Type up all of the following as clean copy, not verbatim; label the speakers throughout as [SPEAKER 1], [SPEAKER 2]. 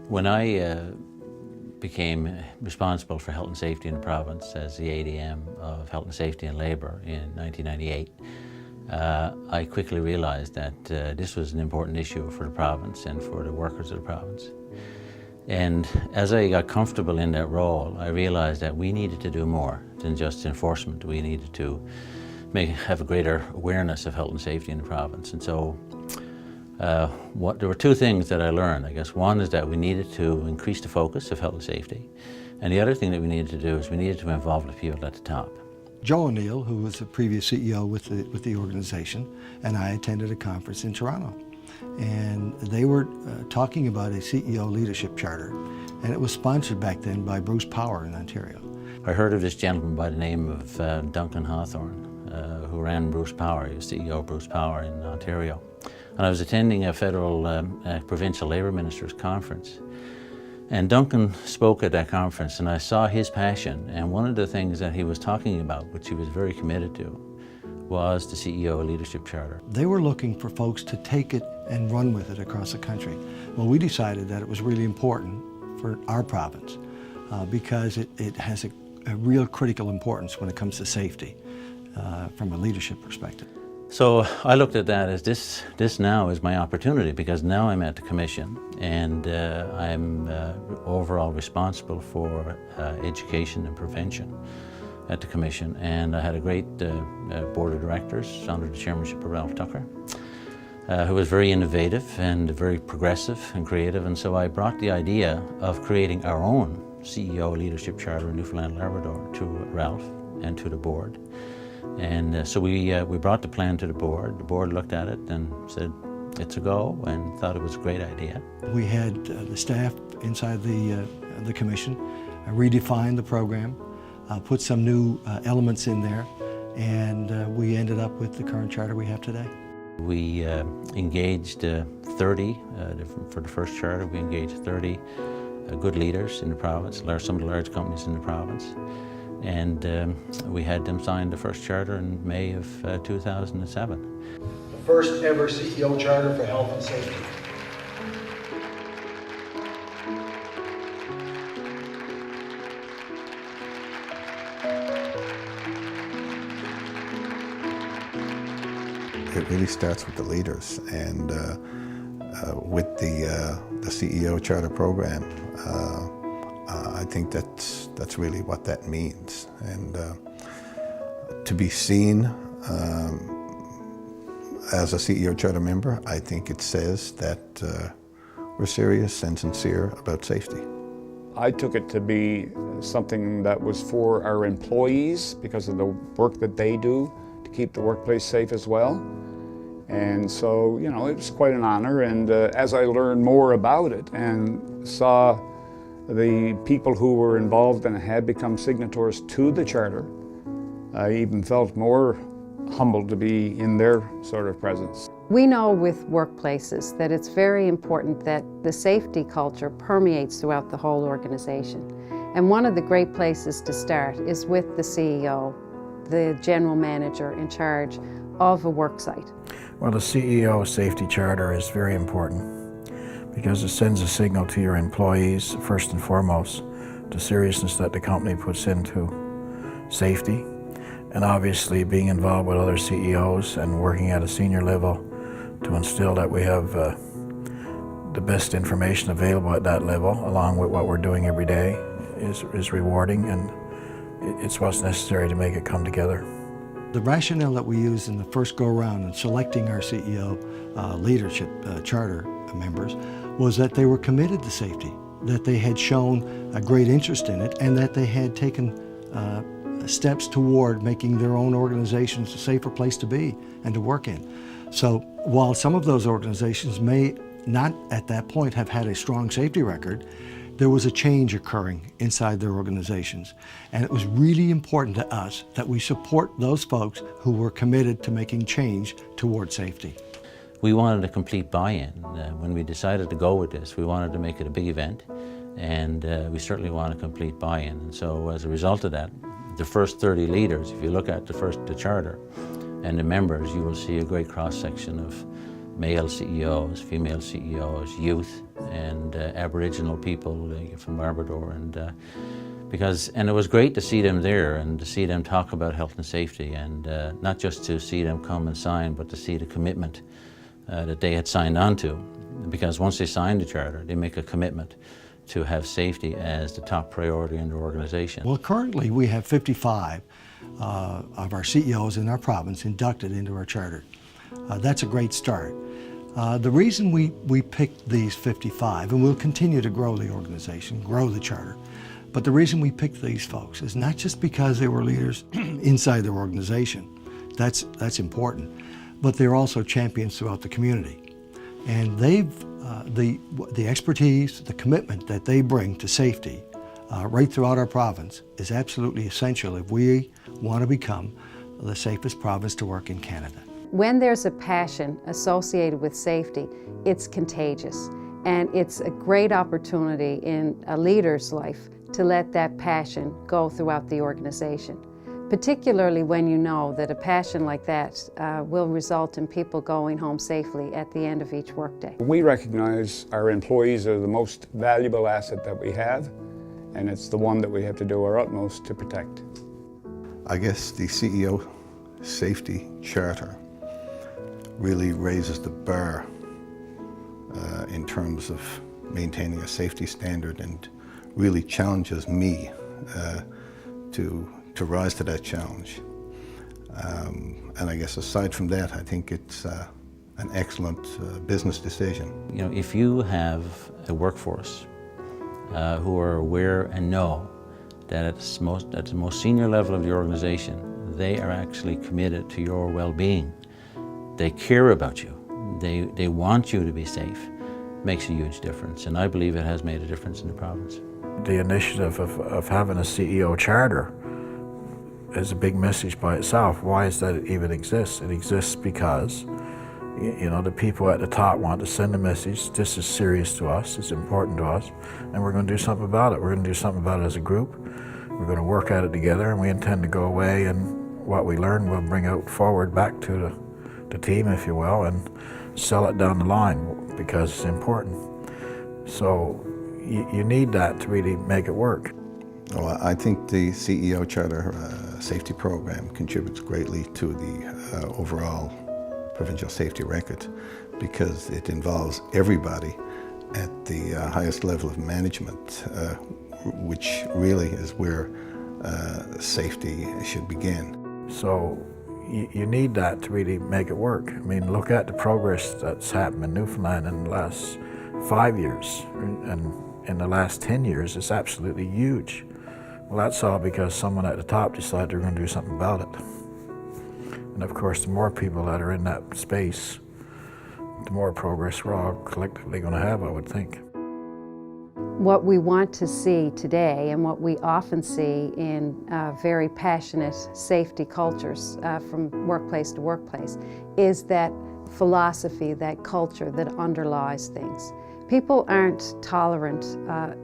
[SPEAKER 1] When I became responsible for health and safety in the province as the ADM of Health and Safety and Labour in 1998, I quickly realised that this was an important issue for the province and for the workers of the province. And as I got comfortable in that role, I realised that we needed to do more than just enforcement. We needed to have a greater awareness of health and safety in the province. And so there were two things that I learned, I guess. One is that we needed to increase the focus of health and safety. And the other thing that we needed to do is we needed to involve the people at the top.
[SPEAKER 2] Joe O'Neill, who was the previous CEO with the organization, and I attended a conference in Toronto. And they were talking about a CEO leadership charter, and it was sponsored back then by Bruce Power in Ontario.
[SPEAKER 1] I heard of this gentleman by the name of Duncan Hawthorne, who ran Bruce Power. He was CEO of Bruce Power in Ontario. And I was attending a federal provincial labour ministers conference. And Duncan spoke at that conference, and I saw his passion. And one of the things that he was talking about, which he was very committed to, was the CEO Leadership Charter.
[SPEAKER 2] They were looking for folks to take it and run with it across the country. Well, we decided that it was really important for our province because it has a real critical importance when it comes to safety from a leadership perspective.
[SPEAKER 1] So I looked at that as this now is my opportunity, because now I'm at the Commission and I'm overall responsible for education and prevention at the Commission. And I had a great board of directors under the chairmanship of Ralph Tucker, who was very innovative and very progressive and creative. And so I brought the idea of creating our own CEO Leadership Charter in Newfoundland and Labrador to Ralph and to the board. And so we brought the plan to the board. The board looked at it and said, it's a go, and thought it was a great idea.
[SPEAKER 2] We had the staff inside the Commission redefine the program, put some new elements in there, and we ended up with the current charter we have today.
[SPEAKER 1] We engaged 30, for the first charter, we engaged 30 good leaders in the province, some of the large companies in the province. And we had them sign the first charter in May of 2007.
[SPEAKER 3] The first ever CEO charter for health and safety.
[SPEAKER 4] It really starts with the leaders, and with the CEO charter program, I think that's really what that means. And to be seen as a CEO charter member, I think it says that we're serious and sincere about safety.
[SPEAKER 5] I took it to be something that was for our employees because of the work that they do to keep the workplace safe as well. And so, you know, it was quite an honor. And as I learned more about it and saw the people who were involved and had become signatories to the charter, I even felt more humbled to be in their sort of presence.
[SPEAKER 6] We know with workplaces that it's very important that the safety culture permeates throughout the whole organization. And one of the great places to start is with the CEO, the general manager in charge of a work site.
[SPEAKER 7] Well, the CEO Safety Charter is very important because it sends a signal to your employees, first and foremost, the seriousness that the company puts into safety, and obviously being involved with other CEOs and working at a senior level to instill that we have the best information available at that level, along with what we're doing every day, is rewarding, and it's what's necessary to make it come together.
[SPEAKER 2] The rationale that we used in the first go-around in selecting our CEO leadership charter members was that they were committed to safety, that they had shown a great interest in it, and that they had taken steps toward making their own organizations a safer place to be and to work in. So while some of those organizations may not at that point have had a strong safety record, there was a change occurring inside their organizations. And it was really important to us that we support those folks who were committed to making change toward safety.
[SPEAKER 1] We wanted a complete buy-in. When we decided to go with this, we wanted to make it a big event, and we certainly want a complete buy-in. And so as a result of that, the first 30 leaders, if you look at the charter and the members, you will see a great cross-section of male CEOs, female CEOs, youth, and Aboriginal people from Labrador, and it was great to see them there and to see them talk about health and safety, and not just to see them come and sign, but to see the commitment that they had signed on to. Because once they sign the charter, they make a commitment to have safety as the top priority in their organization.
[SPEAKER 2] Well, currently we have 55 of our CEOs in our province inducted into our charter. That's a great start. The reason we picked these 55, and we'll continue to grow the organization, grow the charter, but the reason we picked these folks is not just because they were leaders inside their organization. That's important, but they're also champions throughout the community. And they've, the expertise, the commitment that they bring to safety right throughout our province is absolutely essential if we want to become the safest province to work in Canada.
[SPEAKER 6] When there's a passion associated with safety, it's contagious. And it's a great opportunity in a leader's life to let that passion go throughout the organization. Particularly when you know that a passion like that will result in people going home safely at the end of each workday. We
[SPEAKER 5] recognize our employees are the most valuable asset that we have, and it's the one that we have to do our utmost to protect.
[SPEAKER 4] I guess the CEO Safety Charter really raises the bar in terms of maintaining a safety standard, and really challenges me to rise to that challenge. And I guess aside from that, I think it's an excellent business decision.
[SPEAKER 1] You know, if you have a workforce who are aware and know that at the most senior level of the organization, they are actually committed to your well-being, they care about you, they want you to be safe, makes a huge difference. And I believe it has made a difference in the province.
[SPEAKER 7] The initiative of having a CEO charter is a big message by itself. Why is that it even exists? It exists because, you know, the people at the top want to send a message, this is serious to us, it's important to us, and we're going to do something about it. We're going to do something about it as a group. We're going to work at it together, and we intend to go away, and what we learn we'll bring out forward back to the team, if you will, and sell it down the line because it's important. So you need that to really make it work.
[SPEAKER 4] Well, I think the CEO Charter Safety Program contributes greatly to the overall provincial safety record, because it involves everybody at the highest level of management, which really is where safety should begin.
[SPEAKER 7] So you need that to really make it work. I mean, look at the progress that's happened in Newfoundland in the last 5 years, and in the last 10 years, it's absolutely huge. Well, that's all because someone at the top decided they're going to do something about it. And of course, the more people that are in that space, the more progress we're all collectively going to have, I would think.
[SPEAKER 6] What we want to see today, and what we often see in very passionate safety cultures from workplace to workplace, is that philosophy, that culture that underlies things. People aren't tolerant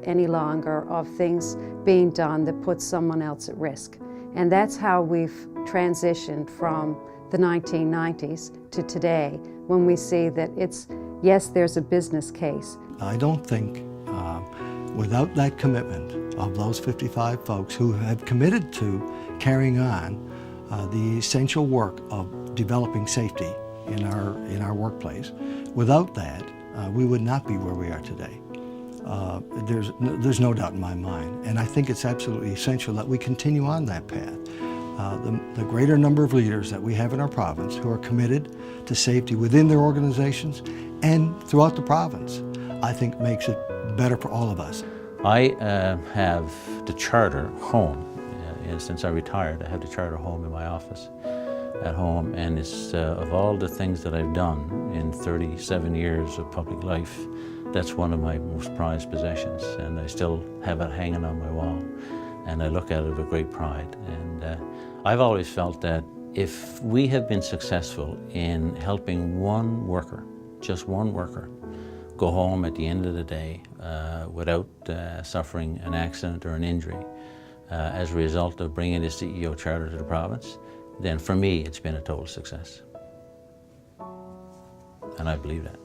[SPEAKER 6] any longer of things being done that puts someone else at risk. And that's how we've transitioned from the 1990s to today, when we see that it's, yes, there's a business case.
[SPEAKER 2] I don't think without that commitment of those 55 folks who have committed to carrying on the essential work of developing safety in our workplace, without that, we would not be where we are today. There's no doubt in my mind, and I think it's absolutely essential that we continue on that path. The greater number of leaders that we have in our province who are committed to safety within their organizations and throughout the province, I think makes it better for all of us.
[SPEAKER 1] I have the charter home. Since I retired, I have the charter home in my office at home, and it's of all the things that I've done in 37 years of public life, that's one of my most prized possessions, and I still have it hanging on my wall, and I look at it with great pride. And I've always felt that if we have been successful in helping one worker, just one worker, go home at the end of the day without suffering an accident or an injury as a result of bringing the CEO Charter to the province, then for me it's been a total success. and I believe that.